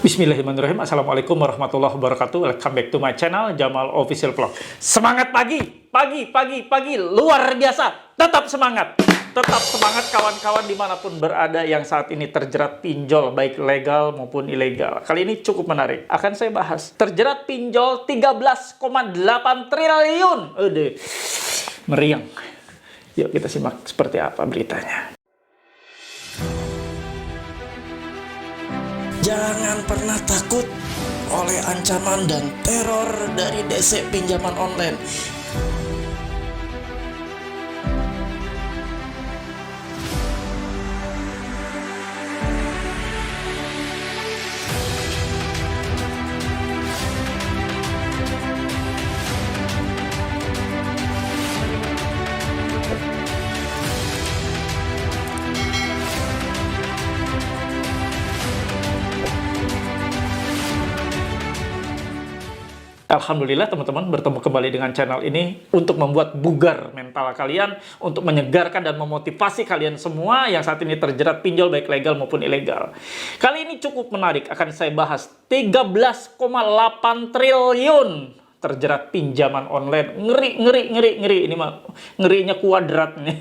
Bismillahirrahmanirrahim. Assalamualaikum warahmatullahi wabarakatuh. Welcome back to my channel, Jamal Official Vlog. Semangat pagi, pagi, luar biasa. Tetap semangat. Tetap semangat kawan-kawan dimanapun berada yang saat ini terjerat pinjol, baik legal maupun ilegal. Kali ini cukup menarik. Akan saya bahas. Terjerat pinjol 13,8 triliun. Aduh, meriang. Yuk kita simak seperti apa beritanya. Jangan pernah takut oleh ancaman dan teror dari DC pinjaman online. Alhamdulillah teman-teman bertemu kembali dengan channel ini untuk membuat bugar mental kalian, untuk menyegarkan dan memotivasi kalian semua yang saat ini terjerat pinjol baik legal maupun ilegal. Kali ini cukup menarik, akan saya bahas 13,8 triliun terjerat pinjaman online. Ngeri. Ini mah ngerinya kuadrat nih.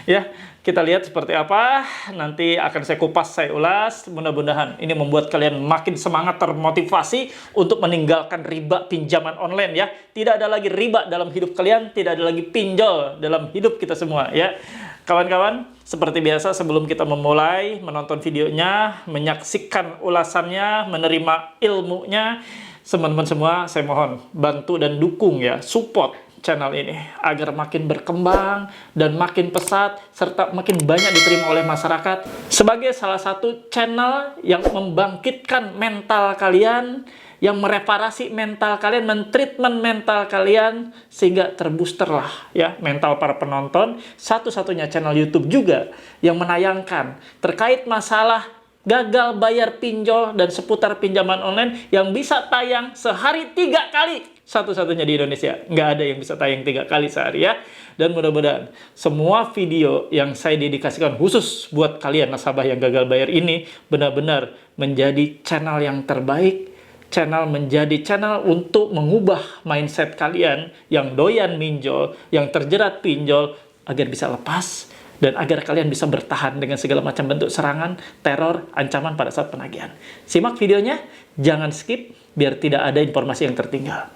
Ya, kita lihat seperti apa. Nanti akan saya kupas, saya ulas. Mudah-mudahan ini membuat kalian makin semangat, termotivasi untuk meninggalkan riba pinjaman online ya. Tidak ada lagi riba dalam hidup kalian, tidak ada lagi pinjol dalam hidup kita semua ya. Kawan-kawan, seperti biasa sebelum kita memulai menonton videonya, menyaksikan ulasannya, menerima ilmunya, teman-teman semua saya mohon bantu dan dukung ya, support channel ini agar makin berkembang dan makin pesat serta makin banyak diterima oleh masyarakat sebagai salah satu channel yang membangkitkan mental kalian, yang mereparasi mental kalian, mentreatment mental kalian sehingga terbooster lah ya mental para penonton. Satu-satunya channel YouTube juga yang menayangkan terkait masalah gagal bayar pinjol dan seputar pinjaman online yang bisa tayang sehari 3 kali. Satu-satunya di Indonesia. Nggak ada yang bisa tayang 3 kali sehari ya. Dan mudah-mudahan semua video yang saya dedikasikan khusus buat kalian nasabah yang gagal bayar ini benar-benar menjadi channel yang terbaik. Menjadi channel untuk mengubah mindset kalian yang doyan minjol, yang terjerat pinjol agar bisa lepas. Dan agar kalian bisa bertahan dengan segala macam bentuk serangan, teror, ancaman pada saat penagihan. Simak videonya, jangan skip, biar tidak ada informasi yang tertinggal.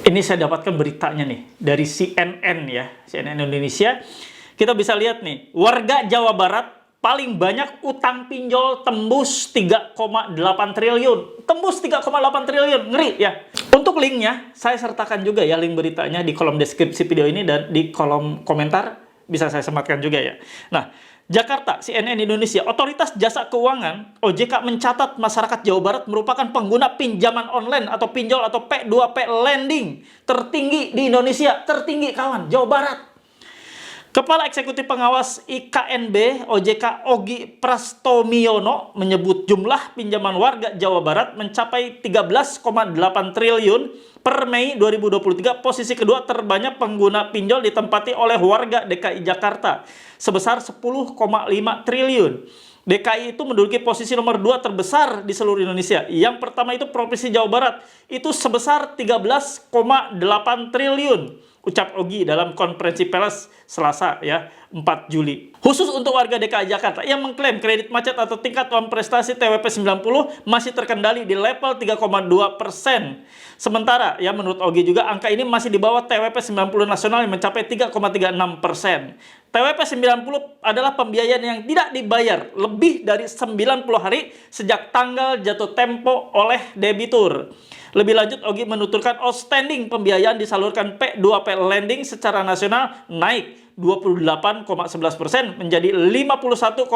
Ini saya dapatkan beritanya nih, dari CNN ya, CNN Indonesia. Kita bisa lihat nih, warga Jawa Barat paling banyak utang pinjol tembus 3,8 triliun. Tembus 3,8 triliun, ngeri ya. Untuk linknya, saya sertakan juga ya, link beritanya di kolom deskripsi video ini dan di kolom komentar. Bisa saya sematkan juga ya. Nah, Jakarta, CNN Indonesia, Otoritas Jasa Keuangan, OJK mencatat masyarakat Jawa Barat merupakan pengguna pinjaman online atau pinjol atau P2P lending tertinggi di Indonesia. Tertinggi kawan, Jawa Barat. Kepala Eksekutif Pengawas IKNB OJK Ogi Prastomiono menyebut jumlah pinjaman warga Jawa Barat mencapai 13,8 triliun per Mei 2023. Posisi kedua terbanyak pengguna pinjol ditempati oleh warga DKI Jakarta sebesar 10,5 triliun. DKI itu menduduki posisi nomor 2 terbesar di seluruh Indonesia. Yang pertama itu Provinsi Jawa Barat, itu sebesar 13,8 triliun. Ucap Ogi dalam konferensi pers Selasa ya 4 Juli. Khusus untuk warga DKI Jakarta yang mengklaim kredit macet atau tingkat uang prestasi TWP 90 masih terkendali di level 3,2%. Sementara ya menurut Ogi juga angka ini masih di bawah TWP 90 nasional yang mencapai 3,36%. TWP 90 adalah pembiayaan yang tidak dibayar lebih dari 90 hari sejak tanggal jatuh tempo oleh debitur. Lebih lanjut, Ogi menuturkan outstanding pembiayaan disalurkan P2P lending secara nasional naik 28,11% menjadi 51,46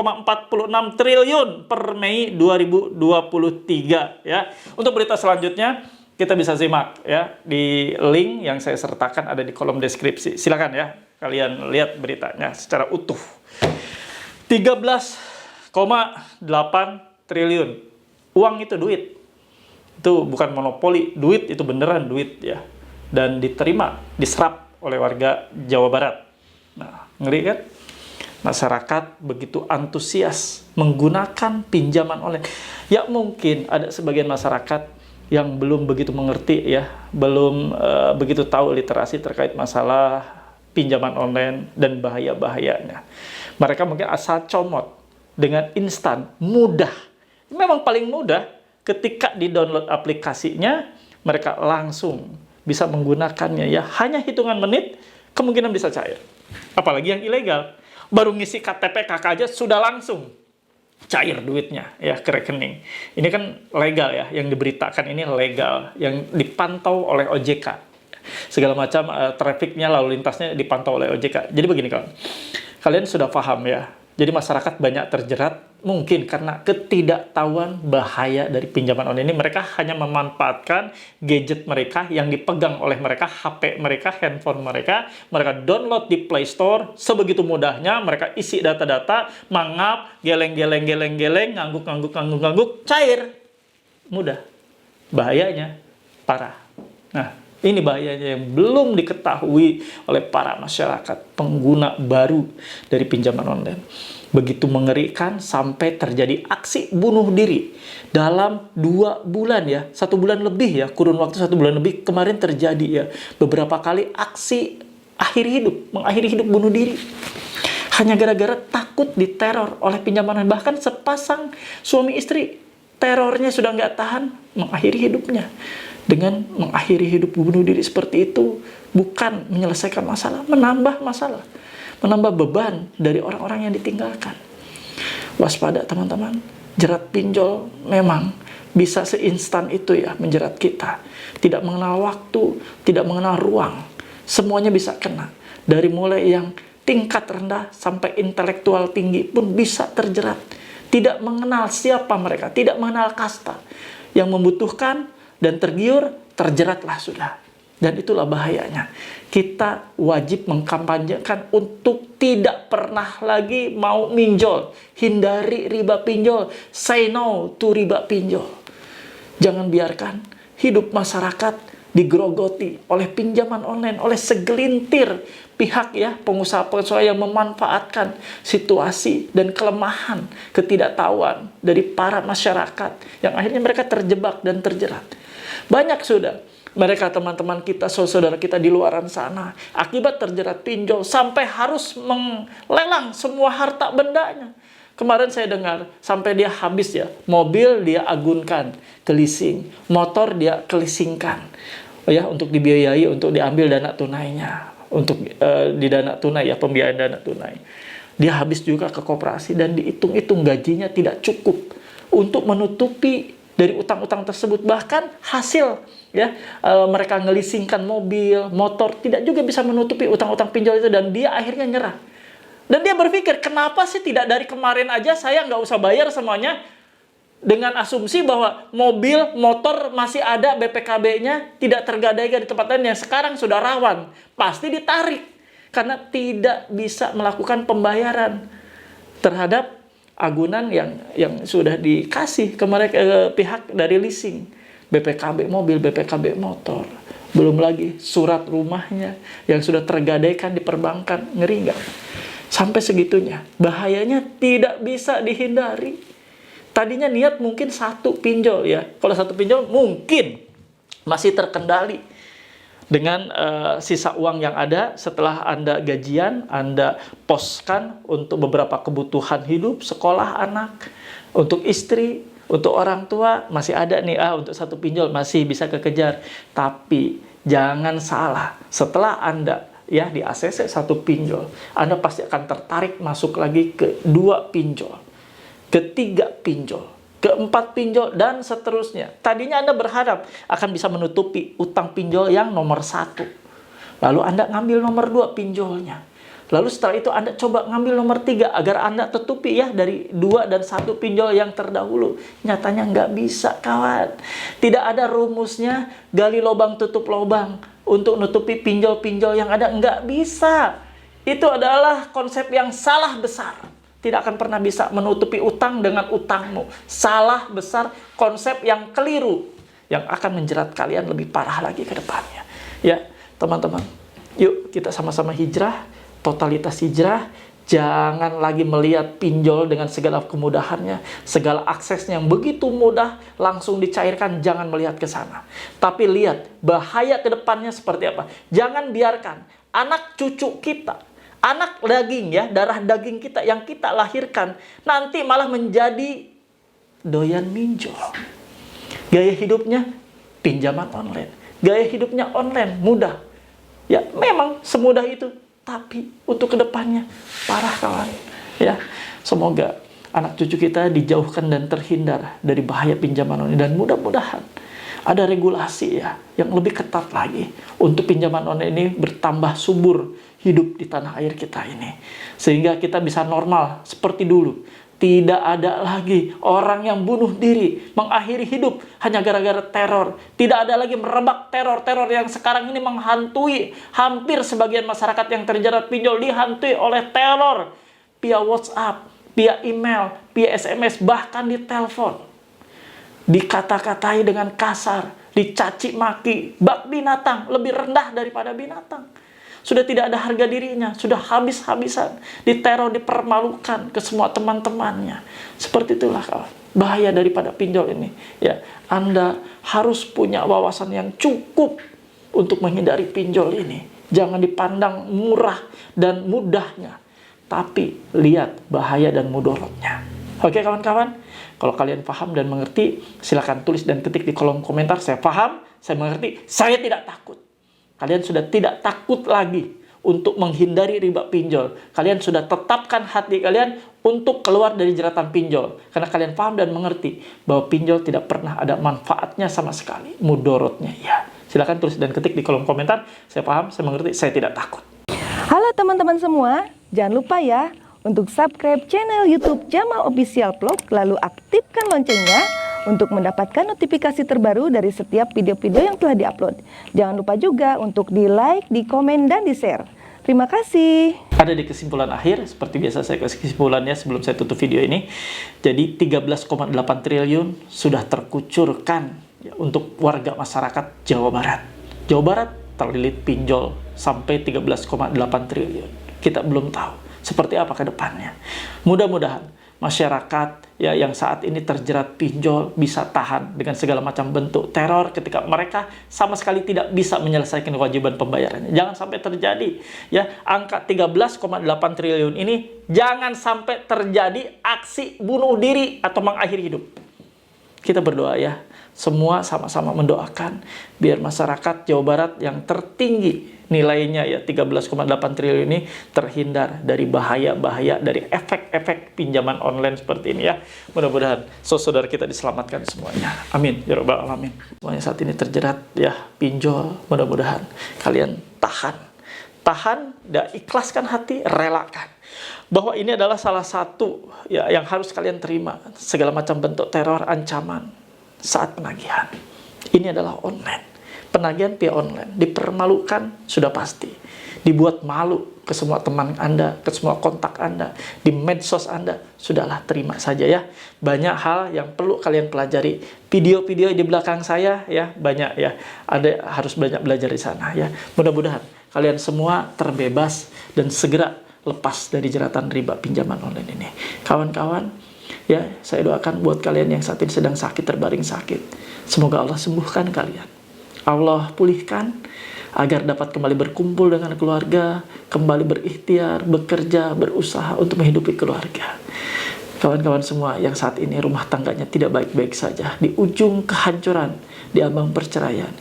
triliun per Mei 2023 ya. Untuk berita selanjutnya kita bisa simak ya di link yang saya sertakan ada di kolom deskripsi. Silakan ya kalian lihat beritanya secara utuh. 13,8 triliun. Uang itu duit. Itu bukan monopoli, duit itu beneran duit ya. Dan diterima, diserap oleh warga Jawa Barat. Nah, ngeri kan? Masyarakat begitu antusias menggunakan pinjaman online. Ya mungkin ada sebagian masyarakat yang belum begitu mengerti ya, belum begitu tahu literasi terkait masalah pinjaman online dan bahaya-bahayanya. Mereka mungkin asal comot dengan instan, mudah. Memang paling mudah ketika di-download aplikasinya, mereka langsung bisa menggunakannya ya. Hanya hitungan menit, kemungkinan bisa cair. Apalagi yang ilegal. Baru ngisi KTP KK aja sudah langsung cair duitnya ya ke rekening. Ini kan legal ya, yang diberitakan ini legal, yang dipantau oleh OJK. Segala macam trafficnya, lalu lintasnya dipantau oleh OJK. Jadi begini kawan, kalian sudah paham ya. Jadi masyarakat banyak terjerat mungkin karena ketidaktahuan bahaya dari pinjaman online ini. Mereka hanya memanfaatkan gadget mereka yang dipegang oleh mereka, HP mereka, handphone mereka. Mereka download di Play Store sebegitu mudahnya. Mereka isi data-data, mangap, geleng, ngangguk, cair. Mudah. Bahayanya parah. Nah, ini bahayanya yang belum diketahui oleh para masyarakat pengguna baru dari pinjaman online. Begitu mengerikan sampai terjadi aksi bunuh diri dalam 2 bulan ya, 1 bulan lebih ya, kurun waktu 1 bulan lebih kemarin terjadi ya, beberapa kali aksi mengakhiri hidup bunuh diri. Hanya gara-gara takut diteror oleh pinjaman online. Bahkan sepasang suami istri terornya sudah nggak tahan, mengakhiri hidupnya. Dengan mengakhiri hidup bunuh diri seperti itu bukan menyelesaikan masalah, menambah masalah, menambah beban dari orang-orang yang ditinggalkan. Waspada teman-teman, jerat pinjol memang bisa seinstan itu ya menjerat kita. Tidak mengenal waktu, tidak mengenal ruang, semuanya bisa kena. Dari mulai yang tingkat rendah sampai intelektual tinggi pun bisa terjerat. Tidak mengenal siapa mereka, tidak mengenal kasta. Yang membutuhkan dan tergiur, terjeratlah sudah. Dan itulah bahayanya. Kita wajib mengkampanyekan untuk tidak pernah lagi mau minjol. Hindari riba pinjol. Say no to riba pinjol. Jangan biarkan hidup masyarakat digerogoti oleh pinjaman online, oleh segelintir pihak ya, pengusaha-pengusaha yang memanfaatkan situasi dan kelemahan, ketidaktahuan dari para masyarakat yang akhirnya mereka terjebak dan terjerat. Banyak sudah mereka teman-teman kita, saudara kita di luaran sana, akibat terjerat pinjol sampai harus melelang semua harta bendanya. Kemarin saya dengar sampai dia habis ya, mobil dia agunkan ke leasing, motor dia ke leasingkan ya, untuk dibiayai, untuk diambil dana tunainya, untuk di dana tunai ya, pembiayaan dana tunai. Dia habis juga ke koperasi dan dihitung-hitung gajinya tidak cukup untuk menutupi dari utang-utang tersebut. Bahkan hasil ya, mereka ngelisingkan mobil, motor, tidak juga bisa menutupi utang-utang pinjol itu, dan dia akhirnya nyerah. Dan dia berpikir, kenapa sih tidak dari kemarin aja saya nggak usah bayar semuanya, dengan asumsi bahwa mobil, motor masih ada BPKB-nya, tidak tergadaikan di tempat lain yang sekarang sudah rawan, pasti ditarik karena tidak bisa melakukan pembayaran terhadap agunan yang sudah dikasih ke mereka, pihak dari leasing, BPKB mobil, BPKB motor, belum lagi surat rumahnya yang sudah tergadaikan di perbankan. Ngeri nggak? Sampai segitunya, bahayanya tidak bisa dihindari. Tadinya niat mungkin 1 pinjol ya, kalau 1 pinjol mungkin masih terkendali dengan sisa uang yang ada setelah Anda gajian, Anda poskan untuk beberapa kebutuhan hidup, sekolah anak, untuk istri, untuk orang tua, masih ada nih, untuk 1 pinjol masih bisa kekejar. Tapi jangan salah, setelah Anda ya di ACC 1 pinjol, Anda pasti akan tertarik masuk lagi ke 2 pinjol, ke 3 pinjol, ke-4 pinjol, dan seterusnya. Tadinya Anda berharap akan bisa menutupi utang pinjol yang nomor 1. Lalu Anda ngambil nomor 2 pinjolnya. Lalu setelah itu Anda coba ngambil nomor 3 agar Anda tutupi ya dari 2 dan 1 pinjol yang terdahulu. Nyatanya nggak bisa kawan. Tidak ada rumusnya gali lubang tutup lubang untuk nutupi pinjol-pinjol yang ada. Nggak bisa. Itu adalah konsep yang salah besar. Tidak akan pernah bisa menutupi utang dengan utangmu. Salah besar, konsep yang keliru, yang akan menjerat kalian lebih parah lagi ke depannya. Ya, teman-teman, yuk kita sama-sama hijrah, totalitas hijrah, Jangan lagi melihat pinjol dengan segala kemudahannya, segala aksesnya yang begitu mudah langsung dicairkan. Jangan melihat ke sana. Tapi lihat bahaya ke depannya seperti apa. Jangan biarkan anak cucu kita, anak daging ya, darah daging kita yang kita lahirkan, nanti malah menjadi doyan minjol. Gaya hidupnya pinjaman online. Gaya hidupnya online, mudah. Ya, memang semudah itu. Tapi untuk kedepannya parah kawan. Ya, semoga anak cucu kita dijauhkan dan terhindar dari bahaya pinjaman online. Dan mudah-mudahan ada regulasi ya yang lebih ketat lagi untuk pinjaman online ini bertambah subur hidup di tanah air kita ini. Sehingga kita bisa normal seperti dulu. Tidak ada lagi orang yang bunuh diri, mengakhiri hidup hanya gara-gara teror. Tidak ada lagi merebak teror-teror yang sekarang ini menghantui hampir sebagian masyarakat yang terjerat pinjol, dihantui oleh teror via WhatsApp, via email, via SMS, bahkan di telepon. Dikata-katai dengan kasar, dicaci maki, bak binatang lebih rendah daripada binatang. Sudah tidak ada harga dirinya, sudah habis-habisan, diteror, dipermalukan ke semua teman-temannya. Seperti itulah kawan, bahaya daripada pinjol ini. Ya, Anda harus punya wawasan yang cukup untuk menghindari pinjol ini. Jangan dipandang murah dan mudahnya, tapi lihat bahaya dan mudorotnya. Oke kawan-kawan, kalau kalian paham dan mengerti, silakan tulis dan ketik di kolom komentar. Saya paham, saya mengerti, saya tidak takut. Kalian sudah tidak takut lagi untuk menghindari riba pinjol. Kalian sudah tetapkan hati kalian untuk keluar dari jeratan pinjol. Karena kalian paham dan mengerti bahwa pinjol tidak pernah ada manfaatnya sama sekali. Mudorotnya ya. Silakan tulis dan ketik di kolom komentar. Saya paham, saya mengerti, saya tidak takut. Halo teman-teman semua, jangan lupa ya untuk subscribe channel YouTube Jamal Official Vlog, lalu aktifkan loncengnya untuk mendapatkan notifikasi terbaru dari setiap video-video yang telah diupload. Jangan lupa juga untuk di-like, di-komen, dan di-share. Terima kasih. Ada di kesimpulan akhir, seperti biasa saya kasih kesimpulannya sebelum saya tutup video ini. Jadi 13,8 triliun sudah terkucurkan ya, untuk warga masyarakat Jawa Barat. Jawa Barat terlilit pinjol sampai 13,8 triliun. Kita belum tahu seperti apa ke depannya. Mudah-mudahan masyarakat ya yang saat ini terjerat pinjol bisa tahan dengan segala macam bentuk teror ketika mereka sama sekali tidak bisa menyelesaikan kewajiban pembayarannya. Jangan sampai terjadi ya angka 13,8 triliun ini, jangan sampai terjadi aksi bunuh diri atau mengakhiri hidup. Kita berdoa ya, semua sama-sama mendoakan biar masyarakat Jawa Barat yang tertinggi nilainya ya 13,8 triliun ini terhindar dari bahaya-bahaya, dari efek-efek pinjaman online seperti ini ya. Mudah-mudahan saudara kita diselamatkan semuanya. Amin ya rabbal alamin. Semuanya saat ini terjerat ya pinjol. Mudah-mudahan kalian tahan dan ikhlaskan hati, relakan bahwa ini adalah salah satu ya yang harus kalian terima, segala macam bentuk teror, ancaman saat penagihan. Ini adalah online. Penagihan via online, dipermalukan sudah pasti. Dibuat malu ke semua teman Anda, ke semua kontak Anda, di medsos Anda, sudahlah terima saja ya. Banyak hal yang perlu kalian pelajari. Video-video di belakang saya ya, banyak ya. Ada harus banyak belajar di sana ya. Mudah-mudahan kalian semua terbebas dan segera lepas dari jeratan riba pinjaman online ini. Kawan-kawan, ya, saya doakan buat kalian yang saat ini sedang sakit, terbaring sakit. Semoga Allah sembuhkan kalian. Allah pulihkan agar dapat kembali berkumpul dengan keluarga, kembali berikhtiar, bekerja, berusaha untuk menghidupi keluarga. Kawan-kawan semua yang saat ini rumah tangganya tidak baik-baik saja, di ujung kehancuran, di ambang perceraian.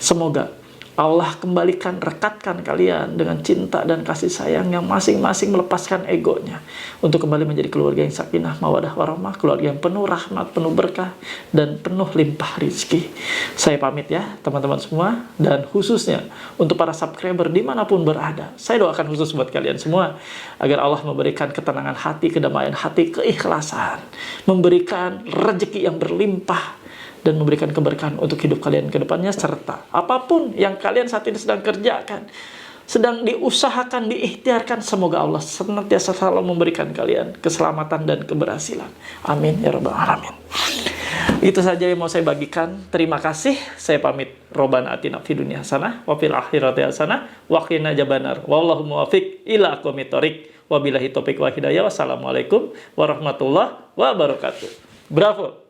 Semoga Allah kembalikan, rekatkan kalian dengan cinta dan kasih sayang yang masing-masing melepaskan egonya untuk kembali menjadi keluarga yang sakinah, mawadah, warahmah, keluarga yang penuh rahmat, penuh berkah, dan penuh limpah rizki. Saya pamit ya teman-teman semua, dan khususnya untuk para subscriber dimanapun berada, saya doakan khusus buat kalian semua agar Allah memberikan ketenangan hati, kedamaian hati, keikhlasan, memberikan rezeki yang berlimpah, dan memberikan keberkahan untuk hidup kalian ke depannya, serta apapun yang kalian saat ini sedang kerjakan, sedang diusahakan, diikhtiarkan, semoga Allah senantiasa selalu memberikan kalian keselamatan dan keberhasilan. Amin ya rabbal alamin. Itu saja yang mau saya bagikan. Terima kasih. Saya pamit. Robbana atina fid dunya hasanah wa fil akhirati hasanah wa qina adzabannar. Wallahu muwaffiq ila aqwamit thoriq. Wabillahi taufiq wa hidayah. Wassalamualaikum warahmatullahi wabarakatuh. Bravo.